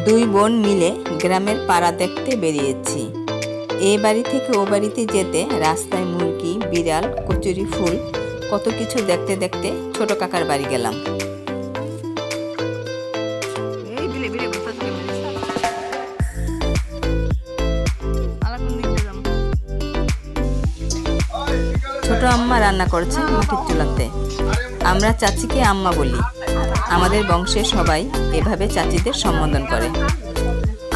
দুই বোন মিলে গ্রামের পাড়া দেখতে বেরিয়েছি। এ বাড়ি থেকে ও বাড়িতে যেতে রাস্তায় মুরগি, বিড়াল, কচুরি ফুল কত কিছু দেখতে দেখতে ছোট কাকার বাড়ি গেলাম। ছোট আম্মা রান্না করছে মাটির চুলাতে। আমরা চাচিকে আম্মা বলি। আমাদের বংশের সবাই এভাবে চাচিদের সম্বোধন করে।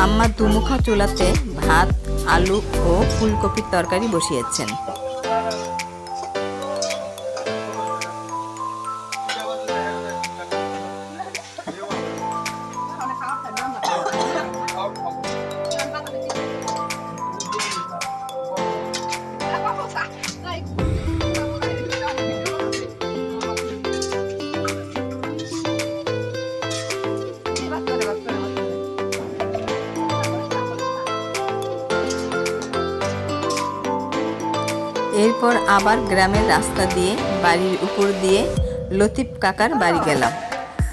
আম্মা দুমুখা চুলাতে ভাত, আলু ও ফুলকপির তরকারি বসিয়েছেন। এরপর আবার গ্রামের রাস্তা দিয়ে বাড়ির উপর দিয়ে লতিফ কাকার বাড়ি গেলাম।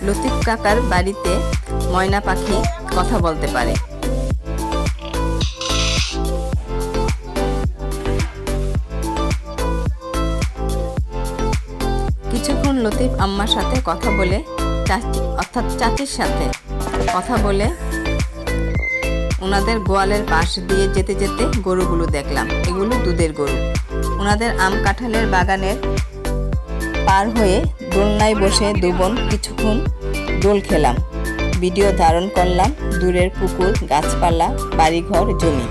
লতিফ কাকার বাড়িতে ময়না পাখি কথা বলতে পারে। কিছুক্ষণ লতিফ আম্মার সাথে কথা বলে, অর্থাৎ চাচির সাথে কথা বলে ওনাদের গোয়ালের পাশ দিয়ে যেতে যেতে গরুগুলো দেখলাম। এগুলো দুধের গরু। ওনাদের আম কাঁঠালের বাগানের পার হয়ে দোলনায় বসে দু বোন কিছুক্ষণ দোল খেলাম। ভিডিও ধারণ করলাম দূরের পুকুর, গাছপালা, বাড়িঘর, জমি।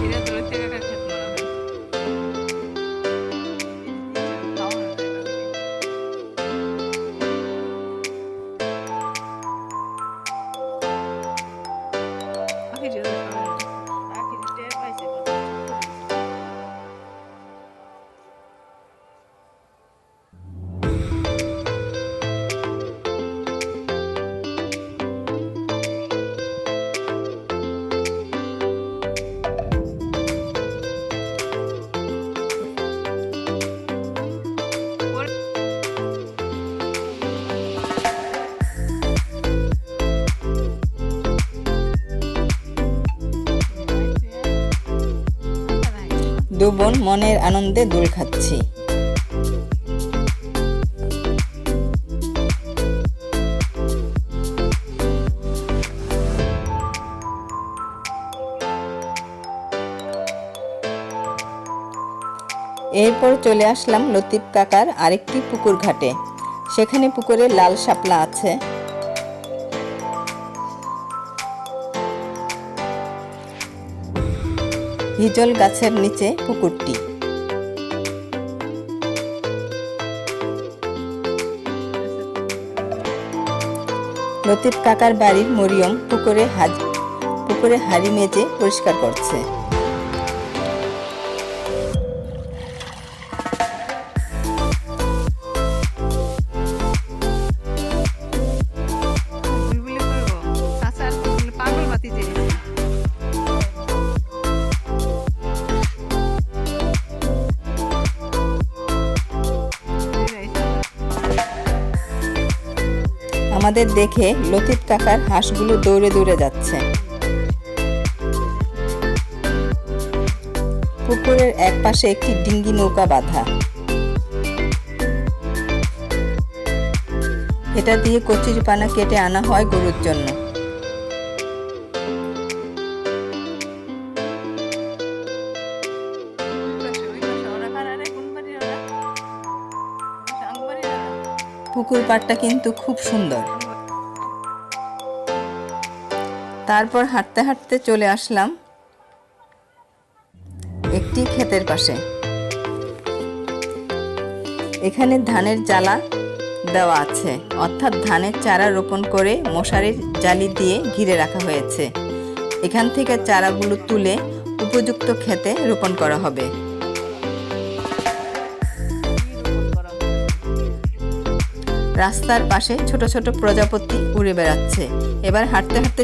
দু বোন মনের আনন্দে দোল খাচ্ছি। এরপর চলে আসলাম লতিফ কাকার আরেকটি পুকুর ঘাটে। সেখানে পুকুরে লাল শাপলা আছে। হিজল গাছের নিচে পুকুরটি। লতিফ কাকার বাড়ির মরিয়ম পুকুরে হাড়ি মেজে পরিষ্কার করছে। আমাদের দেখে লতিফ কাকার হাঁসগুলো দৌড়ে দৌড়ে যাচ্ছে। পুকুরের এক পাশে একটি ডিঙ্গি নৌকা বাঁধা। এটা দিয়ে কচুরি পানা কেটে আনা হয় গরুর জন্য। পুকুর পাড়টা কিন্তু খুব সুন্দর। তারপর হাঁটতে হাঁটতে চলে আসলাম একটি ক্ষেতের পাশে। এখানে ধানের জালা দেওয়া আছে, অর্থাৎ ধানের চারা রোপণ করে মশারির জালি দিয়ে ঘিরে রাখা হয়েছে। এখান থেকে চারাগুলো তুলে উপযুক্ত ক্ষেতে রোপণ করা হবে। রাস্তার পাশে ছোট ছোট প্রজাপতি উড়ে বেড়াচ্ছে। এবার হাঁটতে হাঁটতে